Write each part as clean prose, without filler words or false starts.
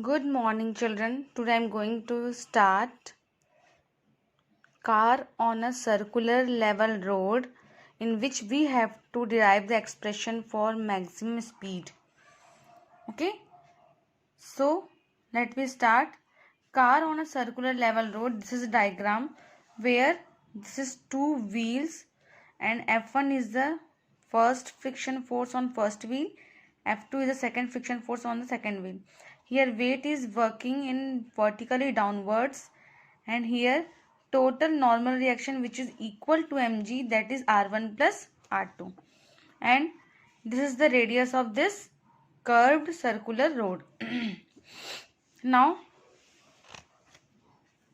Good morning, children. Today I am going to start car on a circular level road in which we have to derive the expression for maximum speed. Okay, so let me start. Car on a circular level road. This is a diagram where this is two wheels and F1 is the first friction force on first wheel, F2 is the second friction force on the second wheel. Here weight is working in vertically downwards, and here total normal reaction which is equal to mg, that is r1 plus r2, and this is the radius of this curved circular road. Now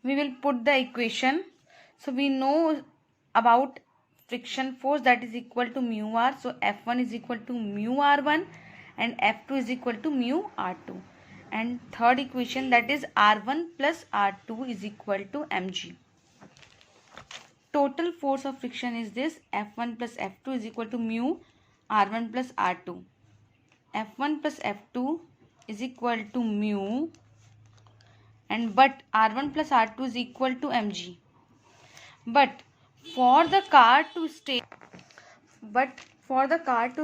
we will put the equation. So we know about friction force, that is equal to mu r. So F1 is equal to mu r1 and F2 is equal to mu r2. And third equation, that is r1 plus r2 is equal to mg. Total force of friction is this: F1 plus F2 is equal to mu r1 plus r2. F1 plus F2 is equal to mu, and but r1 plus r2 is equal to mg. But for the car to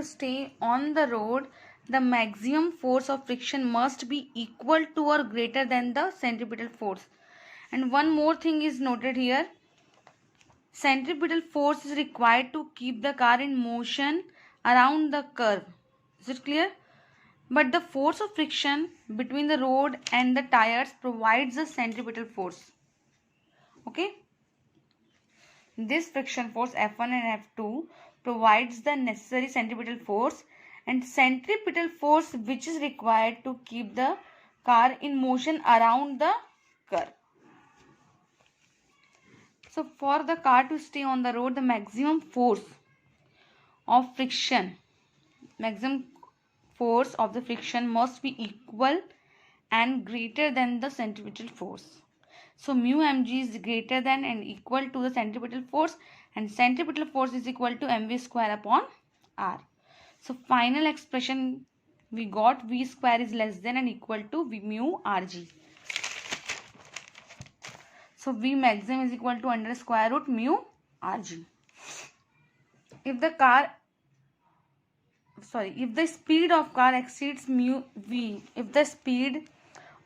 stay on the road, the maximum force of friction must be equal to or greater than the centripetal force. And one more thing is noted here: centripetal force is required to keep the car in motion around the curve. Is it clear? But the force of friction between the road and the tires provides the centripetal force. Okay? This friction force F1 and F2 provides the necessary centripetal force, and centripetal force which is required to keep the car in motion around the curve. So for the car to stay on the road, the maximum force of the friction must be equal and greater than the centripetal force. So mu mg is greater than and equal to the centripetal force, and centripetal force is equal to mv square upon r. So final expression we got: v square is less than and equal to v mu rg. So v maximum is equal to under square root mu rg. If the speed of car exceeds mu v, if the speed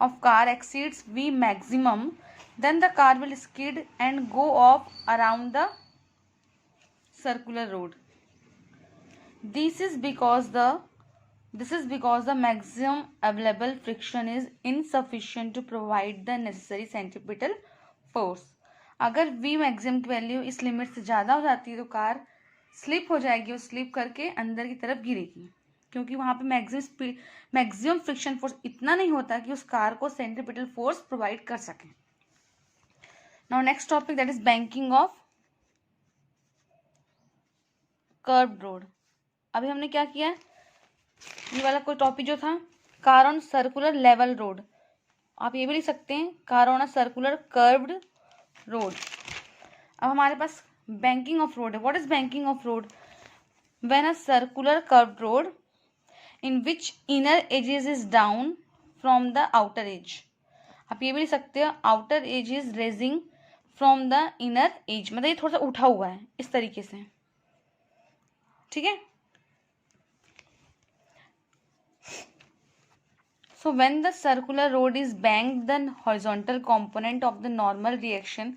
of car exceeds v maximum, then the car will skid and go off around the circular road. This is because the maximum available friction is insufficient to provide the necessary centripetal force. अगर v maximum की value इस limit से ज़्यादा हो जाती है तो car slip हो जाएगी और स्लिप करके अंदर की तरफ गिरेगी, क्योंकि वहाँ पे मैक्सिमम फ्रिक्शन फोर्स इतना नहीं होता कि उस कार को सेंट्रीपिटल फोर्स प्रोवाइड कर सके. Now next topic, that is banking of curved road. अभी हमने क्या किया, ये वाला कोई टॉपिक जो था car on circular level road, आप ये भी लिख सकते हैं car on a circular curved road. अब हमारे पास बैंकिंग ऑफ रोड है. What is banking of road? When a circular curved road in which inner edges is down from the outer edge. आप ये भी लिख सकते हो outer edge is raising from the inner edge, मतलब ये थोड़ा सा उठा हुआ है इस तरीके से. ठीक है. So when the circular road is banked, the horizontal component of the normal reaction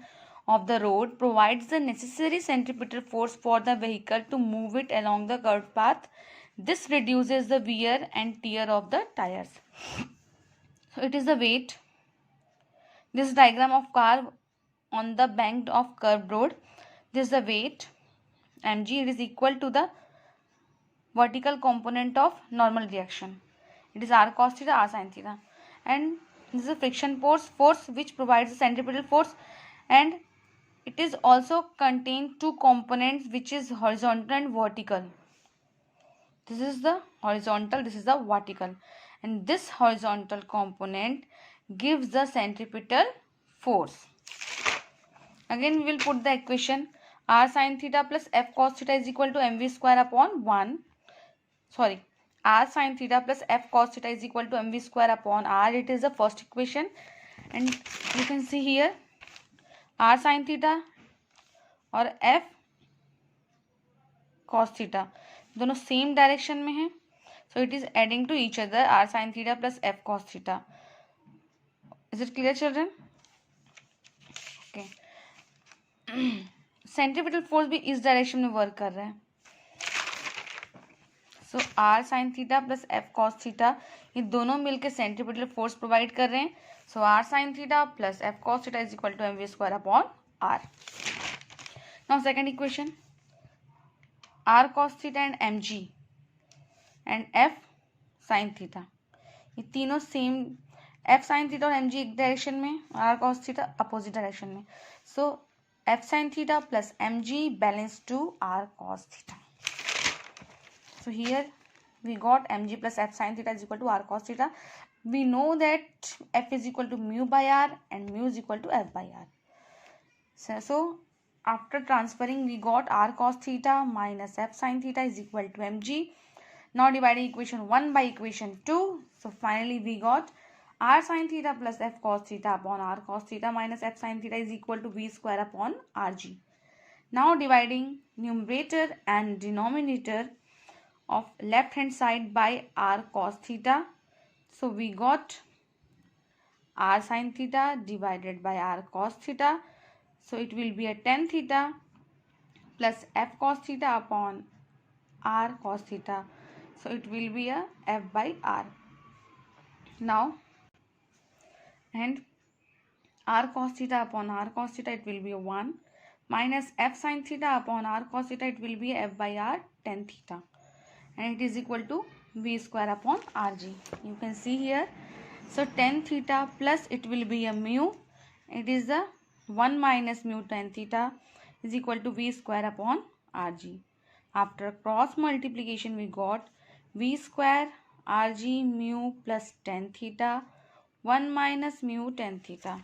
of the road provides the necessary centripetal force for the vehicle to move it along the curved path. This reduces the wear and tear of the tires. So it is the weight. This diagram of car on the banked of curved road. This is the weight mg. It is equal to the vertical component of normal reaction. It is r cos theta, r sin theta, and this is a friction force which provides the centripetal force, and it is also contain two components which is horizontal and vertical. This is the horizontal, this is the vertical, and this horizontal component gives the centripetal force. Again we will put the equation: r sin theta plus f cos theta is equal to mv square upon 1. r sin theta plus f cos theta is equal to mv square upon r. It is the first equation, and you can see here r sin theta और f cos theta दोनों same direction में है, so it is adding to each other r sin theta plus f cos theta. Is it clear, children? Okay. Centripetal force भी इस direction में work कर रहा है, so R sine theta plus F cos theta ये दोनों मिलकर centripetal force provide कर रहे हैं. So R sine theta plus F cos theta is equal to M V square upon R. Now second equation, R cos theta and M G and F sine theta ये तीनों same, F sine theta और M G एक direction में, R cos theta opposite direction में. So f sin theta plus mg balance to r cos theta. So here we got mg plus f sin theta is equal to r cos theta. We know that f is equal to mu by r and mu is equal to f by r. So after transferring we got r cos theta minus f sin theta is equal to mg. Now dividing equation 1 by equation 2. So finally we got r sin theta plus f cos theta upon r cos theta minus f sin theta is equal to v square upon rg. Now dividing numerator and denominator of left hand side by r cos theta. So we got r sin theta divided by r cos theta. So it will be a tan theta plus f cos theta upon r cos theta. So it will be a f by r. Now and r cos theta upon r cos theta it will be a 1 minus f sin theta upon r cos theta it will be a f by r tan theta, and it is equal to v square upon rg. You can see here, so tan theta plus it will be a mu, it is the 1 minus mu tan theta is equal to v square upon rg. After cross multiplication we got v square rg mu plus tan theta 1 minus mu tan theta.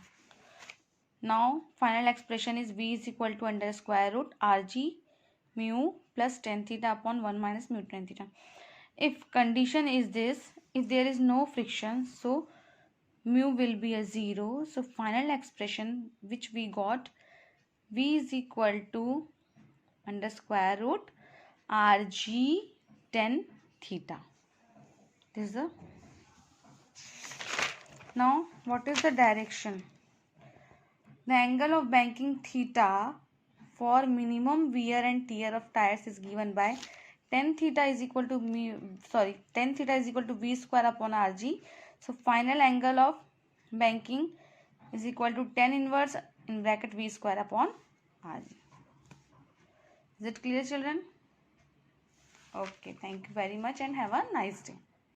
Now final expression is v is equal to under square root rg mu plus tan theta upon 1 minus mu tan theta. If condition is this, if there is no friction, so mu will be a 0. So final expression which we got, v is equal to under square root rg tan theta. This is the. Now what is the direction? The angle of banking theta for minimum wear and tear of tires is given by tan theta is equal to tan theta is equal to v square upon rg. So final angle of banking is equal to tan inverse in bracket v square upon rg. Is it clear, children? Okay, thank you very much and have a nice day.